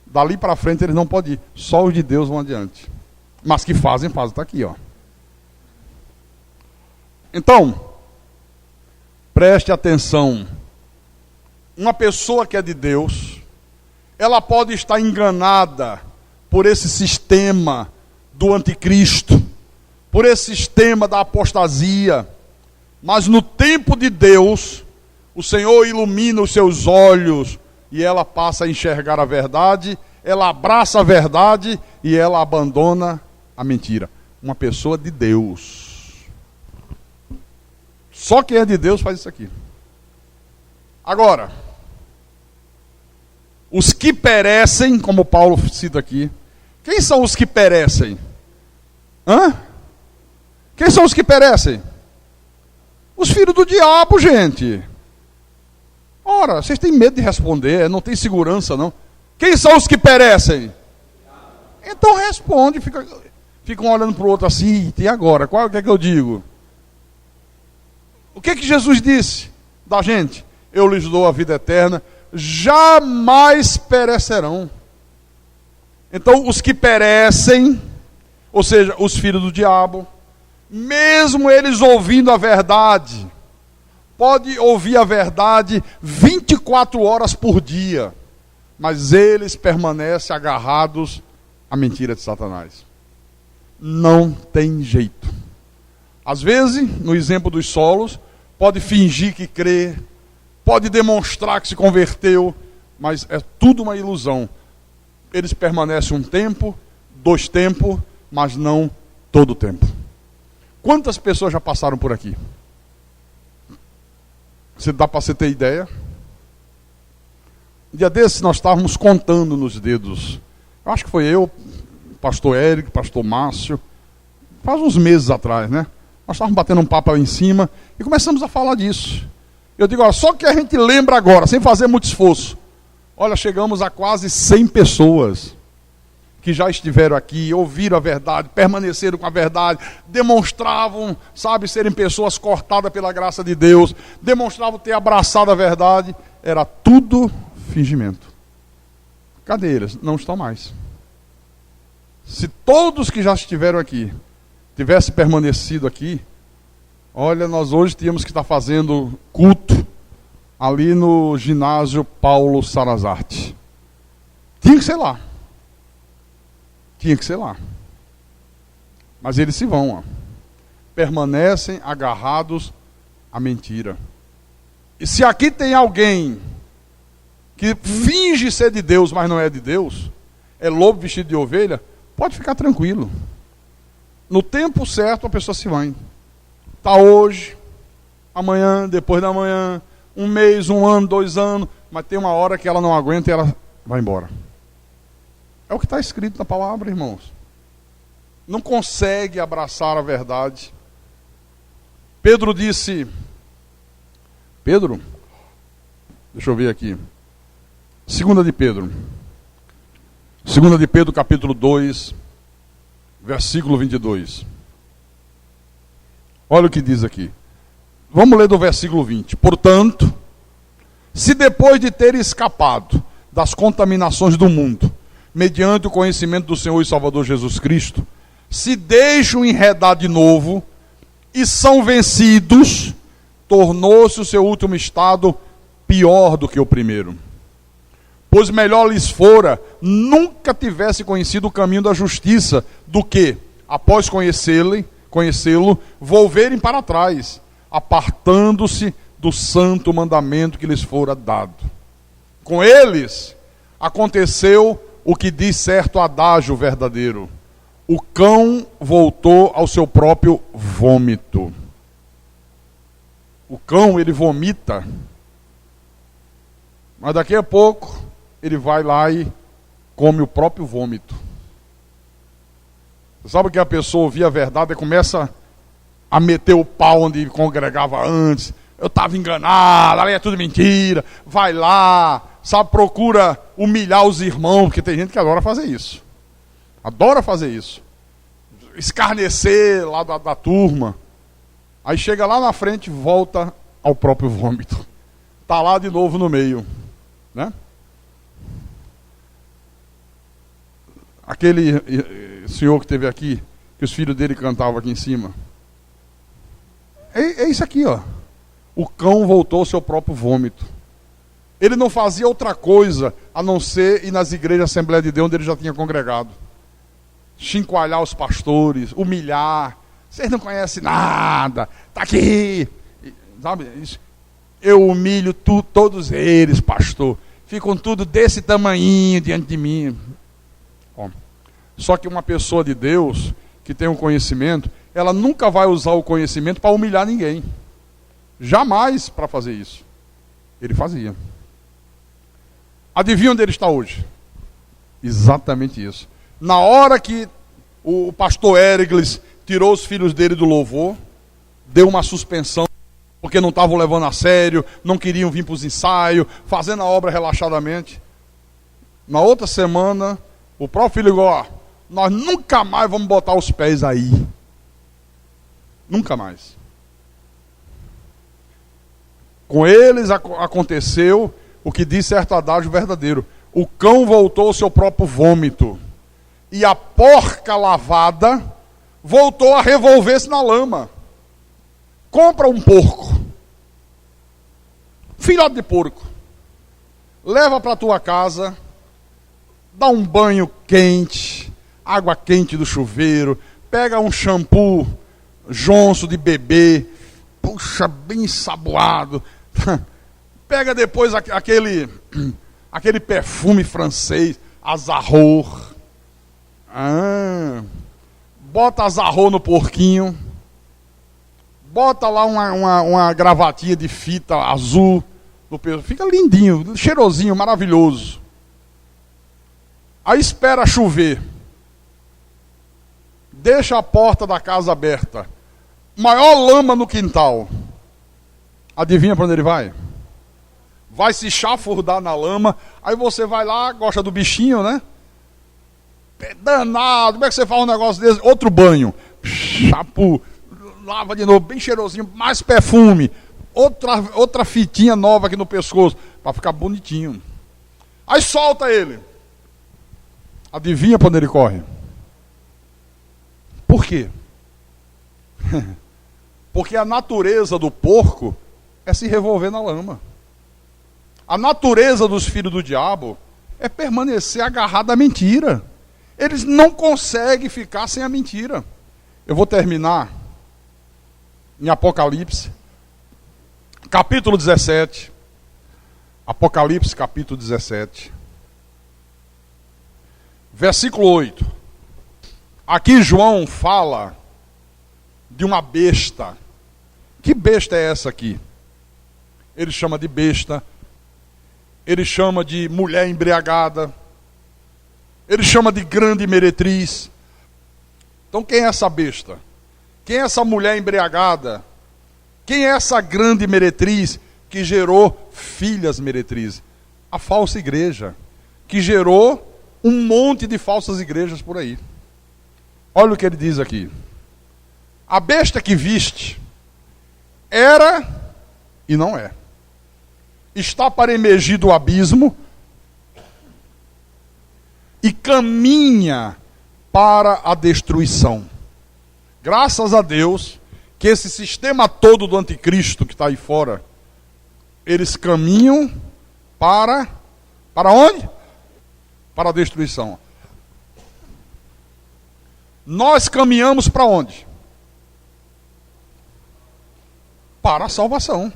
Dali para frente eles não podem ir. Só os de Deus vão adiante. Mas que fazem, está aqui, ó. Então, preste atenção. Uma pessoa que é de Deus, ela pode estar enganada por esse sistema do anticristo, por esse sistema da apostasia, mas no tempo de Deus, o Senhor ilumina os seus olhos e ela passa a enxergar a verdade, ela abraça a verdade e ela abandona a mentira. Uma pessoa de Deus. Só quem é de Deus faz isso aqui. Agora, os que perecem, como Paulo cita aqui, quem são os que perecem? Quem são os que perecem? Os filhos do diabo, gente. Ora, vocês têm medo de responder, não tem segurança, não. Quem são os que perecem? Então responde, ficam olhando para o outro assim, e agora? Qual é que eu digo? O que Jesus disse da gente? Eu lhes dou a vida eterna, jamais perecerão. Então, os que perecem, ou seja, os filhos do diabo, mesmo eles ouvindo a verdade, pode ouvir a verdade 24 horas por dia, mas eles permanecem agarrados à mentira de Satanás. Não tem jeito. Às vezes, no exemplo dos solos, pode fingir que crê, pode demonstrar que se converteu, mas é tudo uma ilusão. Eles permanecem um tempo, 2 tempos, mas não todo o tempo. Quantas pessoas já passaram por aqui? Você dá para você ter ideia? Um dia desses nós estávamos contando nos dedos. Eu acho que foi eu, pastor Érico, pastor Márcio, faz uns meses atrás, né? Nós estávamos batendo um papo lá em cima e começamos a falar disso. Eu digo, olha, só que a gente lembra agora, sem fazer muito esforço. Olha, chegamos a quase 100 pessoas que já estiveram aqui, ouviram a verdade, permaneceram com a verdade, demonstravam, sabe, serem pessoas cortadas pela graça de Deus, demonstravam ter abraçado a verdade. Era tudo fingimento. Cadê eles? Não estão mais. Se todos que já estiveram aqui tivessem permanecido aqui, olha, nós hoje tínhamos que estar fazendo culto ali no ginásio Paulo Sarazate. Tinha que ser lá. Tinha que ser lá. Mas eles se vão, ó. Permanecem agarrados à mentira. E se aqui tem alguém que finge ser de Deus, mas não é de Deus, é lobo vestido de ovelha, pode ficar tranquilo. No tempo certo a pessoa se vai. Está hoje, amanhã, depois da manhã, 1 mês, 1 ano, 2 anos, mas tem uma hora que ela não aguenta e ela vai embora. É o que está escrito na palavra, irmãos. Não consegue abraçar a verdade. Pedro disse, deixa eu ver aqui, 2 de Pedro, capítulo 2, versículo 22. Olha o que diz aqui. Vamos ler do versículo 20. Portanto, se depois de ter escapado das contaminações do mundo, mediante o conhecimento do Senhor e Salvador Jesus Cristo, se deixam enredar de novo e são vencidos, tornou-se o seu último estado pior do que o primeiro. Pois melhor lhes fora nunca tivesse conhecido o caminho da justiça, do que, após conhecê-lo, volverem para trás, apartando-se do santo mandamento que lhes fora dado. Com eles aconteceu o que diz certo adágio verdadeiro: o cão voltou ao seu próprio vômito. O cão, ele vomita, mas daqui a pouco ele vai lá e come o próprio vômito. Você sabe que a pessoa ouvia a verdade e começa a meter o pau onde congregava antes. Eu estava enganado, ali é tudo mentira. Vai lá, sabe, procura humilhar os irmãos, porque tem gente que adora fazer isso. Adora fazer isso. Escarnecer lá da turma. Aí chega lá na frente e volta ao próprio vômito. Está lá de novo no meio. Né? Aquele senhor que esteve aqui, que os filhos dele cantavam aqui em cima. É isso aqui, ó. O cão voltou ao seu próprio vômito. Ele não fazia outra coisa a não ser ir nas igrejas Assembleia de Deus onde ele já tinha congregado. Chincoalhar os pastores, humilhar. Vocês não conhecem nada. Está aqui. Sabe isso? Eu humilho todos eles, pastor. Ficam tudo desse tamanhinho diante de mim. Ó. Só que uma pessoa de Deus, que tem um conhecimento, ela nunca vai usar o conhecimento para humilhar ninguém. Jamais para fazer isso. Ele fazia. Adivinha onde ele está hoje? Exatamente isso. Na hora que o pastor Érigles tirou os filhos dele do louvor, deu uma suspensão, porque não estavam levando a sério, não queriam vir para os ensaios, fazendo a obra relaxadamente. Na outra semana, o próprio filho ligou, ó, nós nunca mais vamos botar os pés aí. Nunca mais. Com eles aconteceu o que diz certo adágio verdadeiro. O cão voltou ao seu próprio vômito. E a porca lavada voltou a revolver-se na lama. Compra um porco. Filhote de porco. Leva para a tua casa. Dá um banho quente. Água quente do chuveiro. Pega um shampoo Johnson de bebê. Puxa, bem ensaboado. Pega depois aquele perfume francês. Azarro. Bota azarro no porquinho. Bota lá uma gravatinha de fita azul no peso. Fica lindinho, cheirosinho, maravilhoso. Aí espera chover. Deixa a porta da casa aberta. Maior lama no quintal. Adivinha para onde ele vai? Vai se chafurdar na lama. Aí você vai lá, gosta do bichinho, né? Danado, como é que você faz um negócio desse? Outro banho. Chapu, lava de novo, bem cheirosinho, mais perfume. Outra fitinha nova aqui no pescoço, para ficar bonitinho. Aí solta ele. Adivinha para onde ele corre? Por quê? Porque a natureza do porco é se revolver na lama. A natureza dos filhos do diabo é permanecer agarrado à mentira. Eles não conseguem ficar sem a mentira. Eu vou terminar em Apocalipse, capítulo 17. Apocalipse, capítulo 17. Versículo 8. Aqui João fala de uma besta. Que besta é essa aqui? Ele chama de besta. Ele chama de mulher embriagada. Ele chama de grande meretriz. Então quem é essa besta? Quem é essa mulher embriagada? Quem é essa grande meretriz que gerou filhas meretrizes? A falsa igreja, que gerou um monte de falsas igrejas por aí. Olha o que ele diz aqui. A besta que viste era e não é. Está para emergir do abismo e caminha para a destruição. Graças a Deus que esse sistema todo do anticristo que está aí fora, eles caminham para onde? Para a destruição. Nós caminhamos para onde? Para a salvação.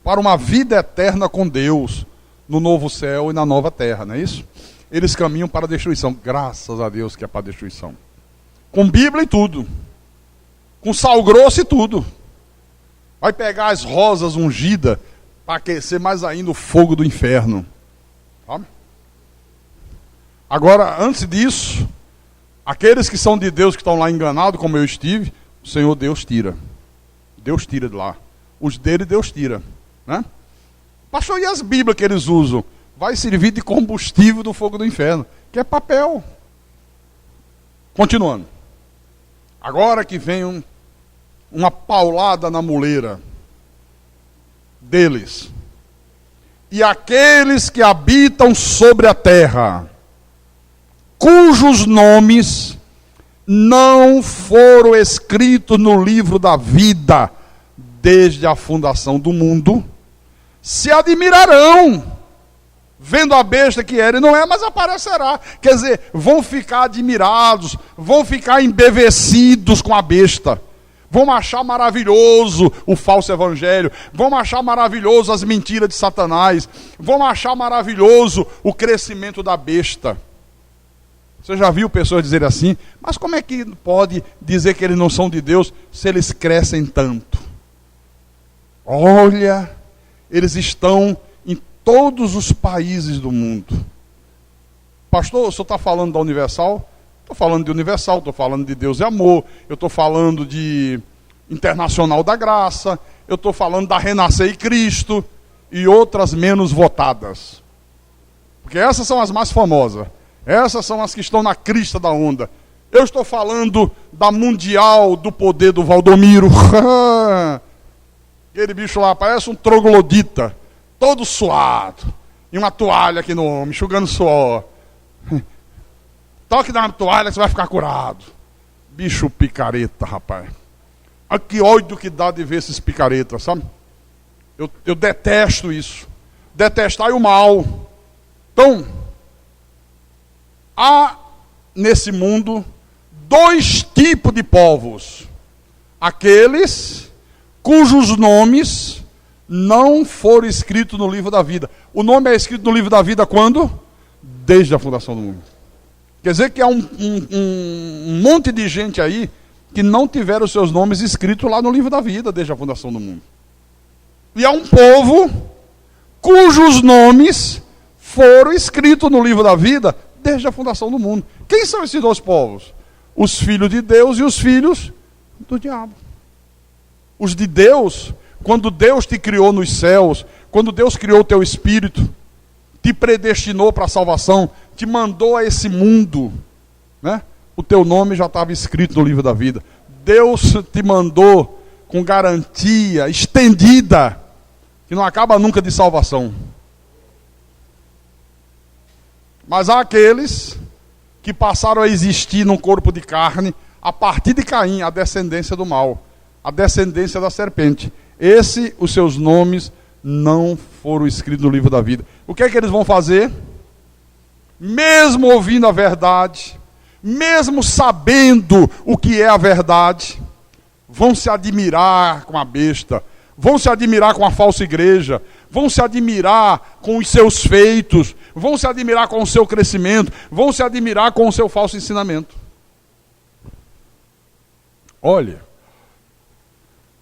Para uma vida eterna com Deus, no novo céu e na nova terra, não é isso? Eles caminham para a destruição. Graças a Deus que é para a destruição. Com Bíblia e tudo. Com sal grosso e tudo. Vai pegar as rosas ungidas para aquecer mais ainda o fogo do inferno. Sabe? Agora, antes disso, aqueles que são de Deus, que estão lá enganados, como eu estive, o Senhor Deus tira. Deus tira de lá. Os dele Deus tira. Né? Pastor, e as Bíblias que eles usam? Vai servir de combustível do fogo do inferno, que é papel. Continuando. Agora que vem uma paulada na muleira deles. E aqueles que habitam sobre a terra, cujos nomes não foram escritos no livro da vida desde a fundação do mundo, se admirarão, vendo a besta que era e não é, mas aparecerá. Quer dizer, vão ficar admirados, vão ficar embevecidos com a besta. Vão achar maravilhoso o falso evangelho, vão achar maravilhoso as mentiras de Satanás, vão achar maravilhoso o crescimento da besta. Você já viu pessoas dizerem assim, mas como é que pode dizer que eles não são de Deus se eles crescem tanto? Olha, eles estão em todos os países do mundo. Pastor, o senhor está falando da Universal? Estou falando de Universal, estou falando de Deus e Amor, eu estou falando de Internacional da Graça, eu estou falando da Renascer e Cristo e outras menos votadas. Porque essas são as mais famosas. Essas são as que estão na crista da onda. Eu estou falando da Mundial do Poder do Valdomiro. Aquele bicho lá parece um troglodita, todo suado, e uma toalha aqui no ombro, enxugando suor. Toque na toalha que você vai ficar curado. Bicho picareta, rapaz. Olha que ódio que dá de ver esses picaretas, sabe? Eu detesto isso. Detestar o mal. Então, há nesse mundo dois tipos de povos. Aqueles cujos nomes não foram escritos no livro da vida. O nome é escrito no livro da vida quando? Desde a fundação do mundo. Quer dizer que há um monte de gente aí que não tiveram os seus nomes escritos lá no livro da vida desde a fundação do mundo. E há um povo cujos nomes foram escritos no livro da vida desde a fundação do mundo. Quem são esses dois povos? Os filhos de Deus e os filhos do diabo. Os de Deus, quando Deus te criou nos céus, quando Deus criou o teu espírito, te predestinou para a salvação, te mandou a esse mundo, né? O teu nome já estava escrito no livro da vida. Deus te mandou com garantia estendida, que não acaba nunca de salvação. Mas há aqueles que passaram a existir num corpo de carne a partir de Caim, a descendência do mal, a descendência da serpente. Os seus nomes não foram escritos no livro da vida. O que é que eles vão fazer? Mesmo ouvindo a verdade, mesmo sabendo o que é a verdade, vão se admirar com a besta, vão se admirar com a falsa igreja, vão se admirar com os seus feitos, vão se admirar com o seu crescimento, vão se admirar com o seu falso ensinamento. Olha,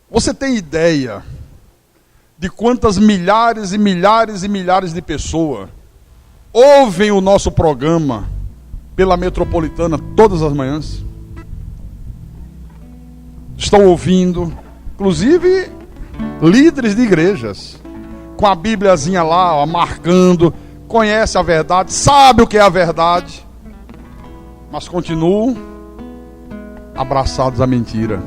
você tem ideia de quantas milhares e milhares e milhares de pessoas ouvem o nosso programa pela Metropolitana todas as manhãs? Estão ouvindo, inclusive líderes de igrejas, com a Bíbliazinha lá, ó, marcando, conhece a verdade, sabe o que é a verdade, mas continuam abraçados à mentira.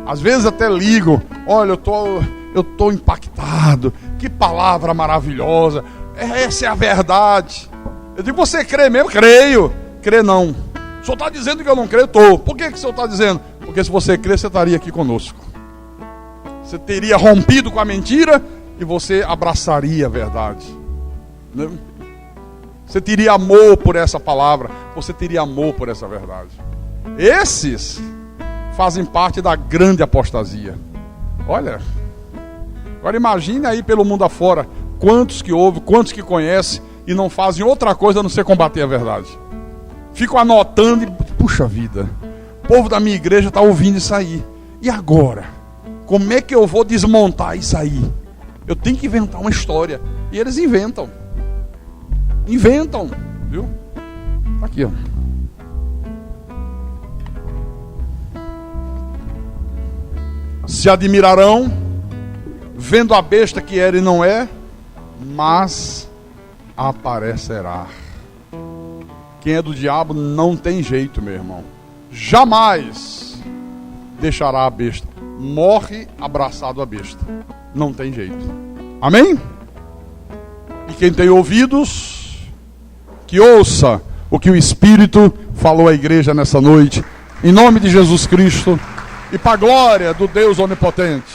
Às vezes até ligam, olha, eu tô impactado, que palavra maravilhosa, essa é a verdade. Eu digo, você crê mesmo? Creio. Crê não. O senhor está dizendo que eu não creio? Estou. Por que o senhor está dizendo? Porque se você crê, você estaria aqui conosco. Você teria rompido com a mentira e você abraçaria a verdade. Você teria amor por essa palavra, você teria amor por essa verdade. Esses fazem parte da grande apostasia. Olha, agora imagine aí pelo mundo afora, quantos que ouvem, quantos que conhecem e não fazem outra coisa a não ser combater a verdade. Ficam anotando e puxa vida, o povo da minha igreja está ouvindo isso aí. E agora? Como é que eu vou desmontar isso aí? Eu tenho que inventar uma história. E eles inventam. Inventam, viu? Tá aqui, ó. Se admirarão, vendo a besta que era e não é, mas aparecerá. Quem é do diabo não tem jeito, meu irmão. Jamais deixará a besta. Morre abraçado à besta. Não tem jeito. Amém? E quem tem ouvidos, que ouça o que o Espírito falou à igreja nessa noite. Em nome de Jesus Cristo. E para a glória do Deus Onipotente.